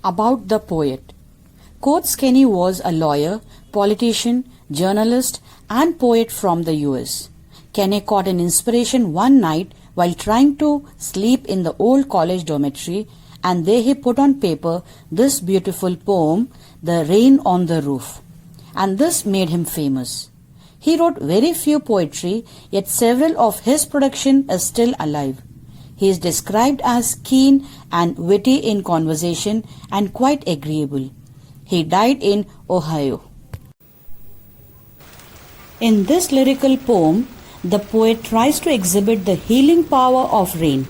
About the poet. Coates Kenny was a lawyer, politician, journalist, and poet from the US. Kenny caught an inspiration one night while trying to sleep in the old college dormitory, and there he put on paper this beautiful poem, The Rain on the Roof. And this made him famous. He wrote very few poetry, yet several of his production is still alive. He is described as keen and witty in conversation and quite agreeable. He died in Ohio. In this lyrical poem, the poet tries to exhibit the healing power of rain.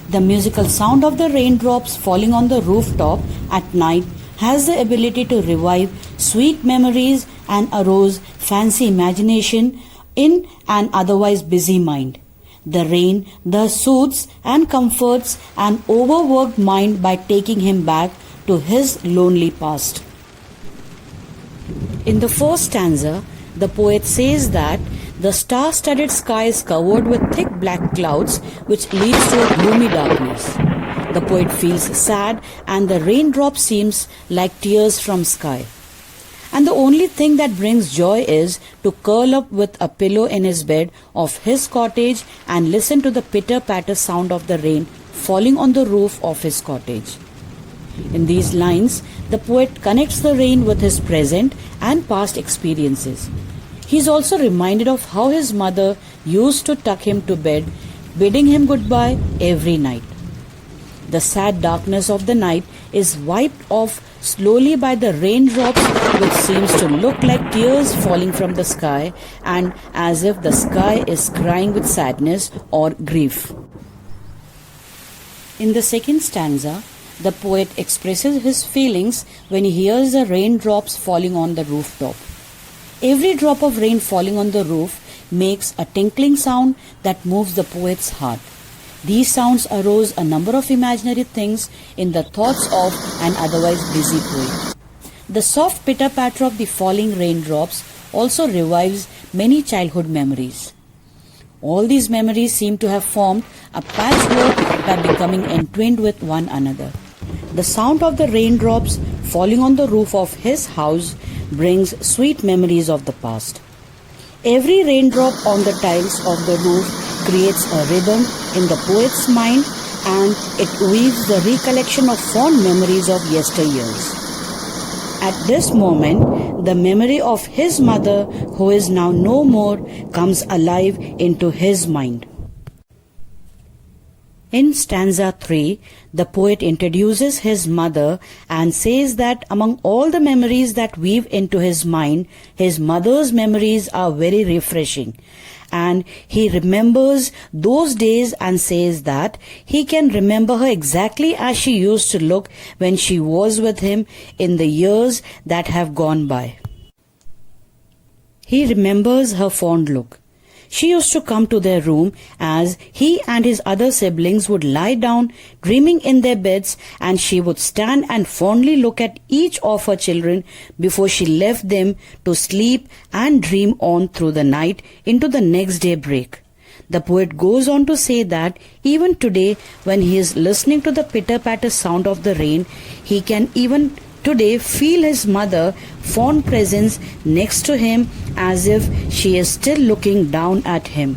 The musical sound of the raindrops falling on the rooftop at night has the ability to revive sweet memories and arouse fancy imagination in an otherwise busy mind. The rain thus soothes and comforts an overworked mind by taking him back to his lonely past. In the first stanza, the poet says that the star-studded sky is covered with thick black clouds which leads to a gloomy darkness. The poet feels sad and the raindrop seems like tears from sky. And the only thing that brings joy is to curl up with a pillow in his bed of his cottage and listen to the pitter-patter sound of the rain falling on the roof of his cottage. In these lines, the poet connects the rain with his present and past experiences. He is also reminded of how his mother used to tuck him to bed, bidding him goodbye every night. The sad darkness of the night is wiped off slowly by the raindrops, which seems to look like tears falling from the sky and as if the sky is crying with sadness or grief. In the second stanza, the poet expresses his feelings when he hears the raindrops falling on the rooftop. Every drop of rain falling on the roof makes a tinkling sound that moves the poet's heart. These sounds arouse a number of imaginary things in the thoughts of an otherwise busy poet. The soft pitter-patter of the falling raindrops also revives many childhood memories. All these memories seem to have formed a patchwork by becoming entwined with one another. The sound of the raindrops falling on the roof of his house brings sweet memories of the past. Every raindrop on the tiles of the roof creates a rhythm in the poet's mind, and it weaves the recollection of fond memories of yesteryears. At this moment, the memory of his mother, who is now no more, comes alive into his mind. In stanza 3, the poet introduces his mother and says that among all the memories that weave into his mind, his mother's memories are very refreshing. And he remembers those days and says that he can remember her exactly as she used to look when she was with him in the years that have gone by. He remembers her fond look. She used to come to their room as he and his other siblings would lie down dreaming in their beds, and she would stand and fondly look at each of her children before she left them to sleep and dream on through the night into the next day break. The poet goes on to say that even today, when he is listening to the pitter-patter sound of the rain, he can even today feel his mother fond presence next to him as if she is still looking down at him.